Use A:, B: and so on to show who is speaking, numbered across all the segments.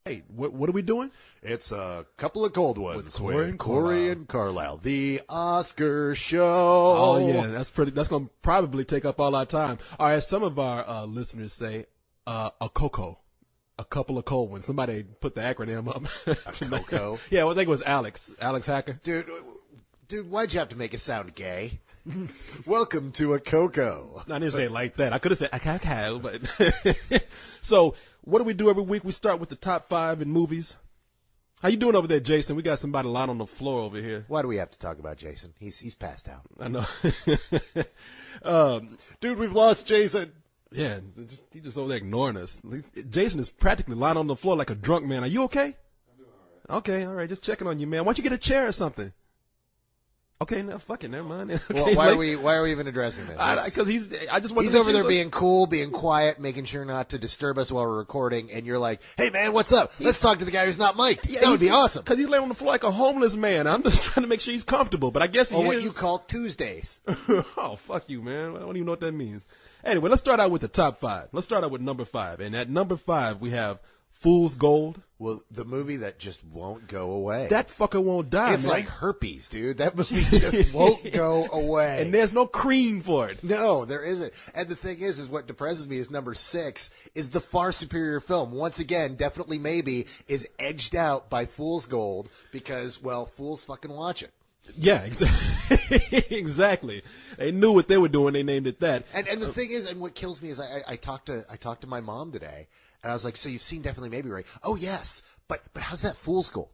A: Hey, what are we doing?
B: It's a couple of cold ones with
A: Korey
B: Korey and Carlyle, the Oscar show.
A: Oh yeah, that's going to probably take up all our time. All right, some of our listeners say a cocoa, a couple of cold ones. Somebody put the acronym up.
B: A cocoa?
A: Yeah, well, I think it was Alex Hacker.
B: Dude, why'd you have to make it sound gay? Welcome to a cocoa.
A: I didn't say it like that. I could have said a cocoa, but so what do we do every week? We start with the top 5 in movies. How you doing over there, Jason? We got somebody lying on the floor over here.
B: Why do we have to talk about Jason? He's passed out.
A: I know.
B: Dude, we've lost Jason.
A: Yeah, he's just over there ignoring us. Jason is practically lying on the floor like a drunk man. Are you okay?
C: I'm doing all right.
A: Okay, all right. Just checking on you, man. Why don't you get a chair or something? Okay, no, fuck it, never mind. Okay,
B: Well, why are we even addressing this?
A: Because he's
B: over there being cool, being quiet, making sure not to disturb us while we're recording, and you're like, hey man, what's up? Let's talk to the guy who's not mic'd.
A: Yeah,
B: that would be awesome.
A: Because he's laying on the floor like a homeless man. I'm just trying to make sure he's comfortable, but I guess he is.
B: Or what you call Tuesdays.
A: Oh, fuck you, man. I don't even know what that means. Anyway, let's start out with the top 5. Let's start out with number 5. And at number 5, we have Fool's Gold.
B: Well, the movie that just won't go away.
A: That fucker won't die,
B: It's
A: man.
B: like herpes, dude. That movie just won't go away.
A: And there's no cream for it.
B: No, there isn't. And the thing is what depresses me is number 6 is the far superior film. Once again, definitely maybe, is edged out by Fool's Gold because, well, fools fucking watch it.
A: Yeah, exactly. Exactly. They knew what they were doing. They named it that.
B: And the thing is, and what kills me is I talked to my mom today, and I was like, so you've seen Definitely Maybe, right? Oh, yes. But how's that Fool's Gold?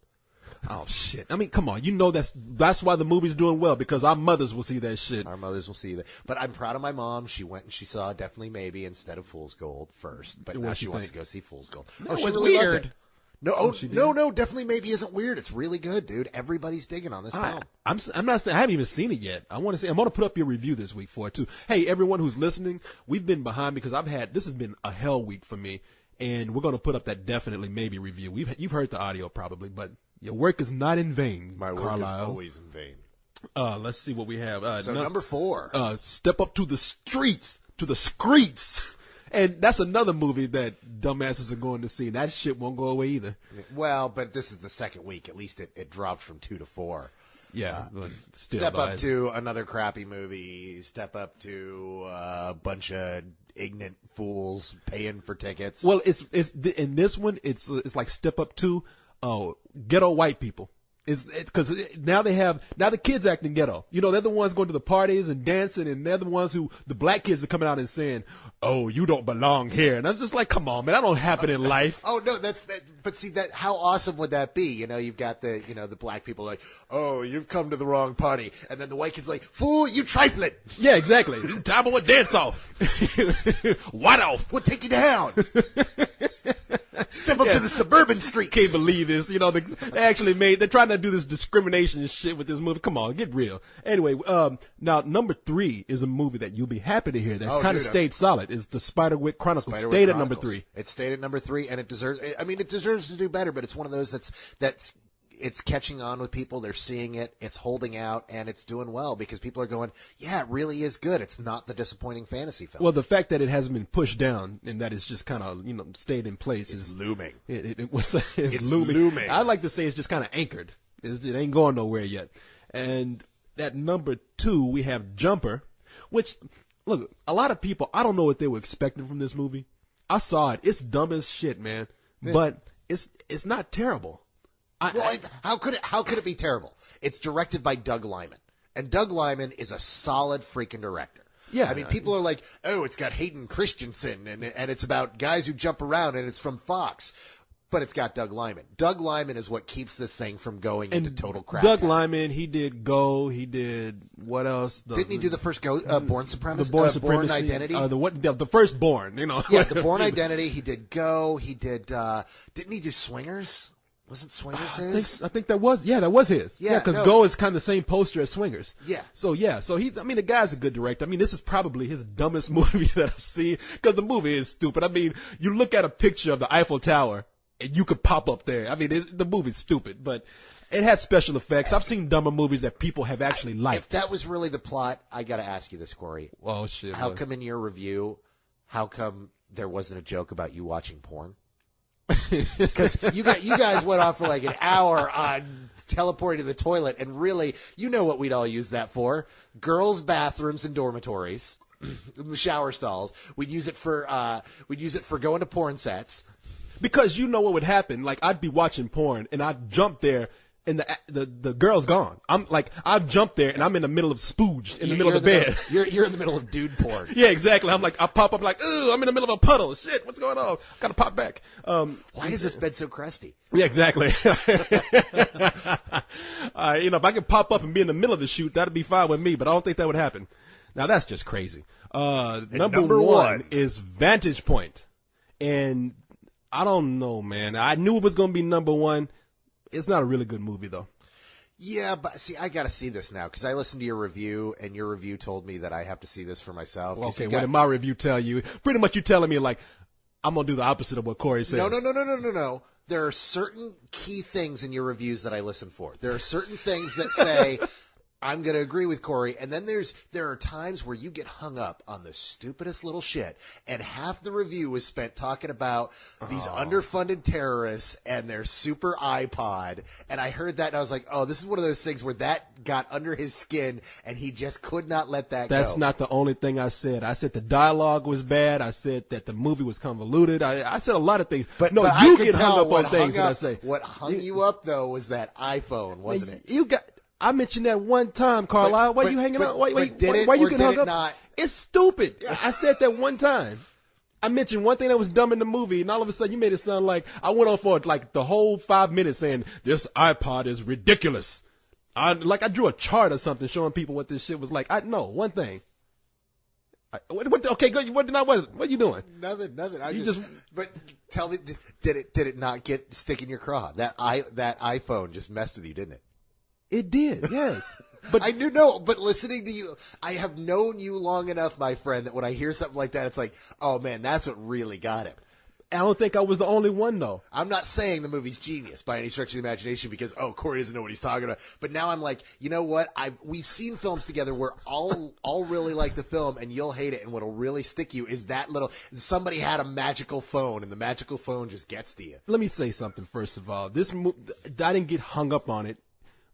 A: Oh, shit. I mean, come on. You know that's why the movie's doing well, because our mothers will see that shit.
B: Our mothers will see that. But I'm proud of my mom. She went and she saw Definitely Maybe instead of Fool's Gold first. But now she wants to go see Fool's Gold.
A: No,
B: she
A: it's
B: really loved
A: weird.
B: it. No, Definitely Maybe isn't weird. It's really good, dude. Everybody's digging on this film.
A: I'm not saying I haven't even seen it yet. I'm going to put up your review this week for it too. Hey, everyone who's listening, we've been behind because this has been a hell week for me, and we're going to put up that Definitely Maybe review. You've heard the audio probably, but your work is not in vain.
B: My work
A: Carlyle.
B: is always in vain.
A: Let's see what we have.
B: Number 4.
A: Step Up to the Streets, to the Screets. And that's another movie that dumbasses are going to see. That shit won't go away either.
B: Well, but this is the second week. At least it dropped from 2 to 4.
A: Yeah. But still,
B: Step up to another crappy movie. Step up to a bunch of ignorant fools paying for tickets.
A: Well, it's in this one. It's like Step Up to ghetto white people. Because now the kids acting ghetto. You know, they're the ones going to the parties and dancing, and they're the ones the black kids are coming out and saying, "Oh, you don't belong here." And I was just like, "Come on, man, that don't happen in life."
B: Oh no, that's that. But see, that how awesome would that be? You know, you've got the black people like, "Oh, you've come to the wrong party," and then the white kids like, "Fool, you trifling."
A: Yeah, exactly. Time for a dance off. White off.
B: We'll take you down. Step up to the suburban streets.
A: Can't believe this. You know, they're trying to do this discrimination and shit with this movie. Come on, get real. Anyway, now number 3 is a movie that you'll be happy to hear that's kind of stayed solid. Is the Spiderwick Chronicles. Stayed at number 3.
B: It stayed at number 3, and it deserves to do better, but it's one of those that's it's catching on with people. They're seeing it. It's holding out, and it's doing well because people are going, yeah, it really is good. It's not the disappointing fantasy film.
A: Well, the fact that it hasn't been pushed down and that it's just kind of, stayed in place is
B: looming.
A: It's looming. I'd like to say it's just kind of anchored. It ain't going nowhere yet. And at number 2, we have Jumper, which, look, a lot of people, I don't know what they were expecting from this movie. I saw it. It's dumb as shit, man. Yeah. But it's not terrible.
B: How could it be terrible? It's directed by Doug Liman, and Doug Liman is a solid freaking director.
A: Yeah,
B: I mean, people are like, "Oh, it's got Hayden Christensen, and it's about guys who jump around, and it's from Fox." But it's got Doug Liman. Doug Liman is what keeps this thing from going into total crap.
A: Doug Liman, he did Go. He did what else?
B: Didn't he do the first Born Supremacy?
A: The Born Supremacy.
B: Born Identity.
A: The first Born.
B: Yeah, the Born Identity. He did Go. He did. Didn't he do Swingers? Wasn't Swingers his?
A: I think that was his. Yeah, because Go is kind of the same poster as Swingers.
B: Yeah.
A: So the guy's a good director. I mean, this is probably his dumbest movie that I've seen because the movie is stupid. I mean, you look at a picture of the Eiffel Tower and you could pop up there. I mean, the movie's stupid, but it has special effects. I've seen dumber movies that people have actually liked.
B: If that was really the plot, I got to ask you this, Korey.
A: Oh shit!
B: How come in your review, there wasn't a joke about you watching porn? Because you guys went off for like an hour on teleporting to the toilet, and really, you know what we'd all use that for? Girls' bathrooms and dormitories, shower stalls. We'd use it for going to porn sets.
A: Because you know what would happen? Like, I'd be watching porn and I'd jump there and the girl's gone. I'd jump there and I'm in the middle of spooge in the middle of the bed.
B: You're in the middle of dude porn.
A: Yeah, exactly. I pop up like, ooh, I'm in the middle of a puddle. Shit, what's going on? Gotta pop back.
B: Why is this bed so crusty?
A: Yeah, exactly. If I could pop up and be in the middle of the shoot, that'd be fine with me, but I don't think that would happen. Now that's just crazy. Number one is Vantage Point. And I don't know, man. I knew it was going to be number one. It's not a really good movie, though.
B: Yeah, but see, I got to see this now because I listened to your review, and your review told me that I have to see this for myself.
A: Well, okay, what did my review tell you? Pretty much you telling me, like, I'm going to do the opposite of what Korey says.
B: No. There are certain key things in your reviews that I listen for. There are certain things that say, I'm going to agree with Korey, and then there are times where you get hung up on the stupidest little shit, and half the review was spent talking about these underfunded terrorists and their super iPod, and I heard that, and I was like, oh, this is one of those things where that got under his skin, and he just could not let that go.
A: That's not the only thing I said. I said the dialogue was bad. I said that the movie was convoluted. I said a lot of things. But you get hung up on things that I say.
B: What hung you up, though, was that iPhone, wasn't it?
A: I mentioned that one time, Carlyle. Why you hanging out? Why you getting hung up? It's stupid. I said that one time. I mentioned one thing that was dumb in the movie, and all of a sudden you made it sound like I went on for like the whole 5 minutes saying this iPod is ridiculous. I drew a chart or something showing people what this shit was like. One thing. Okay, good. What are you doing?
B: Nothing. But tell me, did it not stick in your craw? That iPhone just messed with you, didn't it?
A: It did, yes. But
B: but listening to you, I have known you long enough, my friend, that when I hear something like that, it's like, oh man, that's what really got him.
A: I don't think I was the only one, though.
B: I'm not saying the movie's genius by any stretch of the imagination because, Korey doesn't know what he's talking about. But now I'm like, you know what? We've seen films together where all really like the film and you'll hate it, and what'll really stick you is that somebody had a magical phone, and the magical phone just gets to you.
A: Let me say something, first of all. I didn't get hung up on it.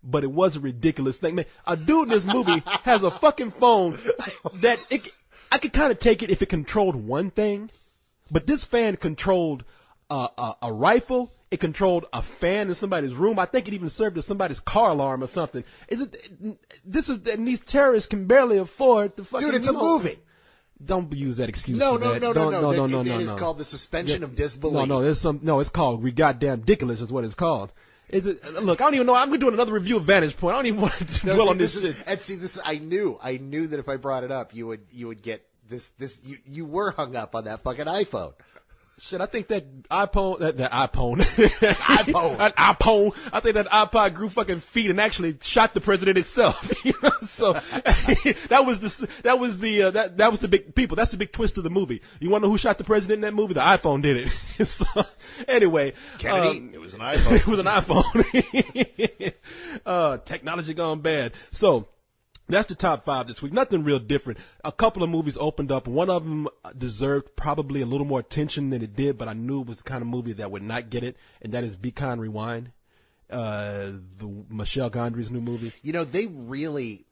A: But it was a ridiculous thing. Man, a dude in this movie has a fucking phone that I could kind of take it if it controlled one thing. But this fan controlled a rifle. It controlled a fan in somebody's room. I think it even served as somebody's car alarm or something. And these terrorists can barely afford the fucking.
B: Dude, it's a movie.
A: Don't use that excuse.
B: No.
A: No.
B: It is called the suspension of disbelief.
A: No. It's called goddamn ridiculous is what it's called. Look, I don't even know. I'm doing another review of Vantage Point. I don't even want to dwell on this shit.
B: And see, this I knew that if I brought it up, you would get this. You were hung up on that fucking iPhone.
A: Shit, I think that iPhone, I think that iPod grew fucking feet and actually shot the president itself. So that was the big people. That's the big twist of the movie. You want to know who shot the president in that movie? The iPhone did it. So anyway,
B: Kennedy, it was an iPhone.
A: It was an iPhone. Technology gone bad. So. That's the top 5 this week. Nothing real different. A couple of movies opened up. One of them deserved probably a little more attention than it did, but I knew it was the kind of movie that would not get it, and that is Be Kind, Rewind, the Michel Gondry's new movie.
B: You know, they really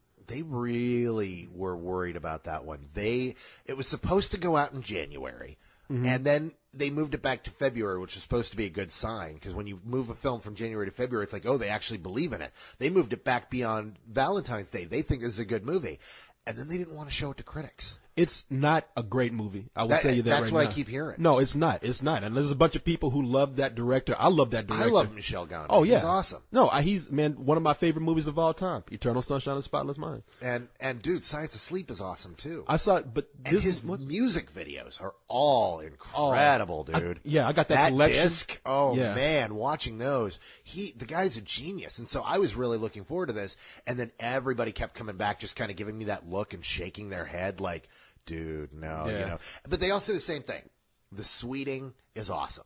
B: were worried about that one. It was supposed to go out in January, and then they moved it back to February, which was supposed to be a good sign, because when you move a film from January to February, it's like, oh, they actually believe in it. They moved it back beyond Valentine's Day. They think this is a good movie. And then they didn't want to show it to critics.
A: It's not a great movie. I will tell you that
B: that's
A: right
B: what
A: now.
B: I keep hearing.
A: No, it's not. It's not. And there's a bunch of people who love that director. I love that director.
B: I love Michel Gondry.
A: Oh, yeah.
B: He's awesome.
A: No, he's one of my favorite movies of all time. Eternal Sunshine of the Spotless Mind.
B: And dude, Science of Sleep is awesome too.
A: I saw it, but
B: his music videos are all incredible, dude.
A: I got that collection.
B: Disc. Oh yeah. Man, watching those. The guy's a genius. And so I was really looking forward to this. And then everybody kept coming back, just kind of giving me that look and shaking their head like, dude, no,
A: yeah.
B: you know. But they all say the same thing. The sweeting is awesome.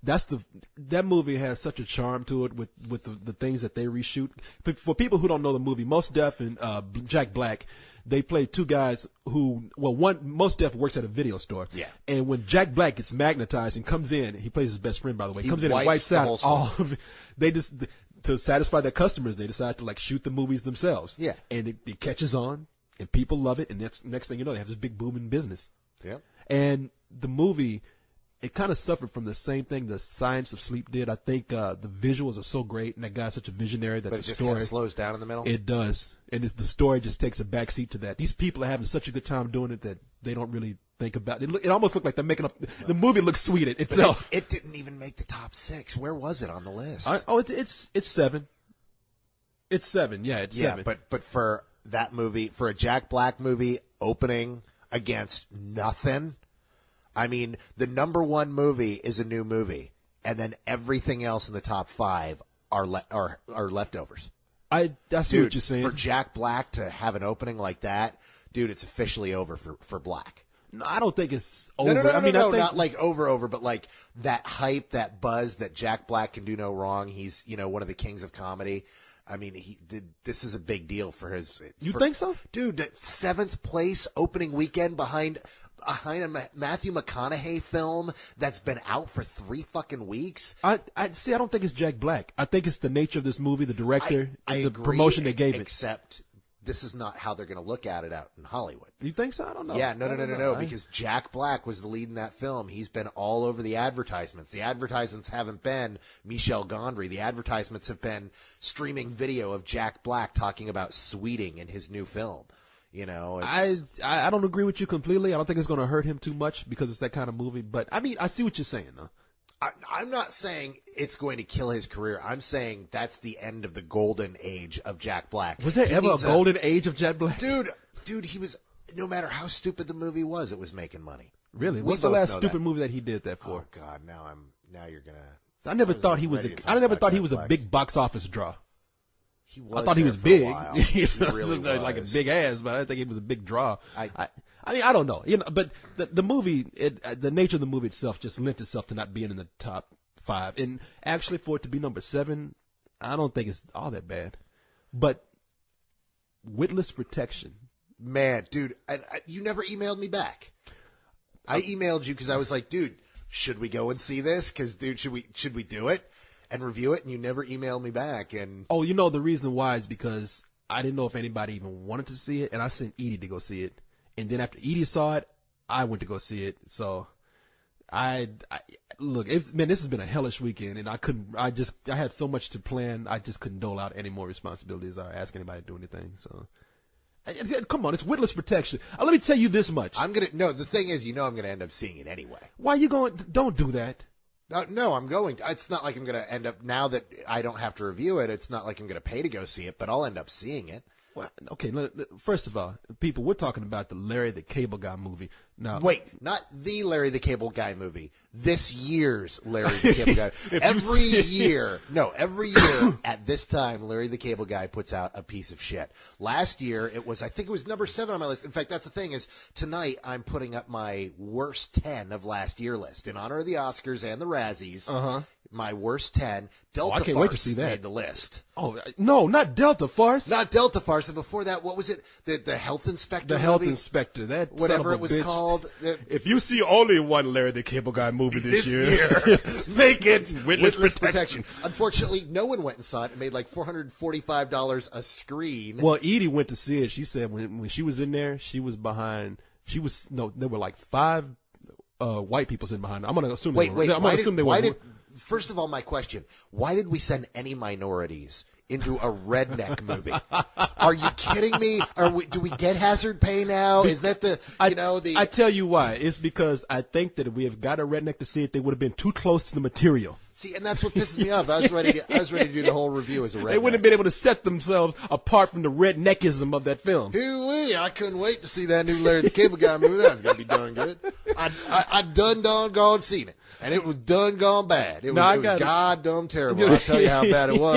A: that movie has such a charm to it with the things that they reshoot. For people who don't know the movie, Mos Def and Jack Black, they play two guys who, Mos Def works at a video store.
B: Yeah.
A: And when Jack Black gets magnetized and comes in, he plays his best friend, by the way, comes in and wipes out all of it. They just, to satisfy their customers, they decide to like shoot the movies themselves.
B: Yeah.
A: And it catches on and people love it. And next thing you know, they have this big booming business.
B: Yeah.
A: And the movie, it kind of suffered from the same thing the Science of Sleep did. I think the visuals are so great, and that guy's such a visionary that
B: but
A: the
B: it just
A: story
B: kind of slows down in the middle.
A: It does, and the story just takes a backseat to that. These people are having such a good time doing it that they don't really think about it. It almost looked like they're making up. The movie looks sweet itself.
B: It didn't even make the top 6. Where was it on the list?
A: It's 7. It's 7. Yeah, it's 7.
B: But for that movie, for a Jack Black movie opening against nothing. I mean, the number 1 movie is a new movie, and then everything else in the top 5 are leftovers.
A: I see what you're saying.
B: For Jack Black to have an opening like that, dude, it's officially over for Black.
A: No, I don't think it's over.
B: No,
A: I think
B: not like over, but like that hype, that buzz that Jack Black can do no wrong. He's, one of the kings of comedy. I mean, this is a big deal for his.
A: You think so?
B: Dude, 7th place opening weekend behind a Matthew McConaughey film that's been out for 3 fucking weeks.
A: I don't think it's Jack Black. I think it's the nature of this movie, the director, and the
B: agree,
A: promotion they gave it.
B: Except this is not how they're going to look at it out in Hollywood.
A: You think so? I don't know.
B: Yeah, no, because Jack Black was the lead in that film. He's been all over the advertisements. The advertisements haven't been Michel Gondry. The advertisements have been streaming video of Jack Black talking about sweeting in his new film.
A: I don't agree with you completely. I don't think it's going to hurt him too much because it's that kind of movie. But I mean, I see what you're saying, though.
B: I'm not saying it's going to kill his career. I'm saying that's the end of the golden age of Jack Black.
A: Was there ever a golden age of Jack Black?
B: Dude, he was. No matter how stupid the movie was, it was making money.
A: Really? What's the last stupid movie that he did that for?
B: Oh God, now you're gonna.
A: I never thought he was a big box office draw.
B: I
A: thought he was big.
B: He really was.
A: Like a big ass, but I didn't think he was a big draw. I mean, I don't know. But the movie, the nature of the movie itself just lent itself to not being in the top 5. And actually, for it to be number 7, I don't think it's all that bad. But Witless Protection.
B: Man, dude, you never emailed me back. I emailed you because I was like, dude, should we go and see this? Because, dude, should we do it and review it? And you never emailed me back. And
A: the reason why is because I didn't know if anybody even wanted to see it, and I sent Edie to go see it. And then after Edie saw it, I went to go see it. So look, this has been a hellish weekend, and I had so much to plan. I just couldn't dole out any more responsibilities or ask anybody to do anything. So come on, it's Witless Protection. Let me tell you this much.
B: The thing is, I'm going to end up seeing it anyway.
A: Why are you going? Don't do that.
B: No, I'm going to. It's not like I'm going to end up, now that I don't have to review it, it's not like I'm going to pay to go see it, but I'll end up seeing it.
A: Well, okay, first of all, people, we're talking about the Larry the Cable Guy movie. Now,
B: wait, not the Larry the Cable Guy movie. This year's Larry the Cable Guy. Every year at this time, Larry the Cable Guy puts out a piece of shit. Last year, I think it was number 7 on my list. In fact, that's the thing is, tonight I'm putting up my worst 10 of last year list. In honor of the Oscars and the Razzies, my worst 10. Delta
A: I can't
B: Farce
A: wait to see that.
B: made the list.
A: Oh, no, not Delta Farce.
B: Not Delta Farce. And before that, what was it? The Health Inspector
A: The
B: movie?
A: Health Inspector. That
B: whatever it was
A: bitch.
B: called.
A: If you see only one Larry the Cable Guy movie this year,
B: make it Witless Protection. Unfortunately, no one went and saw it. It made like $445 a screen.
A: Well, Edie went to see it. She said when she was in there, she was behind. There were like 5 white people sitting behind her. I'm going to assume they were.
B: First of all, my question, why did we send any minorities into a redneck movie? Are you kidding me? Do we get hazard pay now? Is that I
A: tell you why. It's because I think that if we have got a redneck to see it, they would have been too close to the material.
B: See, and that's what pisses me off. I was ready to do the whole review as a redneck.
A: They wouldn't have been able to set themselves apart from the redneckism of that film.
B: Hoo-wee, I couldn't wait to see that new Larry the Cable Guy movie. That was going to be darn good. I done gone seen it, and it was done gone bad. It was goddamn terrible. I'll tell you how bad it was.